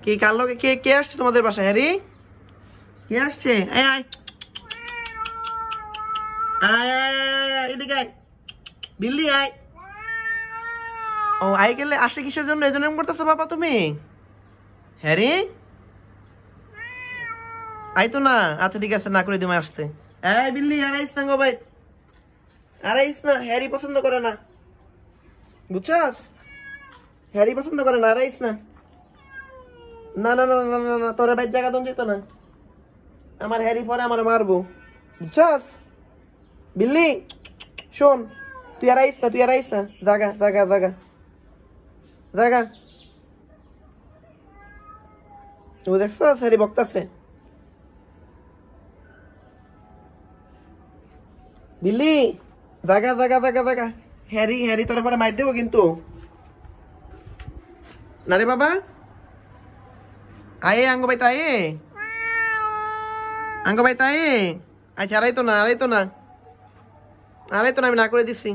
কি কার লোকে কে কে আসছে তোমাদের বাসায়? হ্যারি কে আসছে? আয় আয় আয় আয় এদিকে আয় বিল্লি আয়। ও আই গেলে আসে কিসের জন্য? এই জন্য করতেছো বাবা তুমি? হ্যারি আই তো না। আচ্ছা ঠিক আছে, না করে দিমা আসতে। এই বিল্লি আর আইস না গো ভাই, আর আইস না। হ্যারি পছন্দ করে না, বুঝছস? হ্যারি পছন্দ করে না, আর আইস না। না না না না না না, তোর ভাই জায়গা দন যেত না। আমার হ্যারি পরে আমার মারবো, বুঝছস? বিল্লি শোন, তুই আর আইস না, তুই আর আইস না। জাগা জাগা জাগা জাগা। তুই দেখছস হ্যারি বকতাছে? বিল্লি জাগা জাগা জাগা জাগা। হ্যারি হ্যারি তোর পরে মার দেবো কিন্তু। না রে বাবা, আয়ে আঙ্গ ভাই তাই আঙ্গ ভাই তাই। আচ্ছা আড়াই তো না, আড়াই তো না, আড়াই তো না, আমি না করে দিচ্ছি।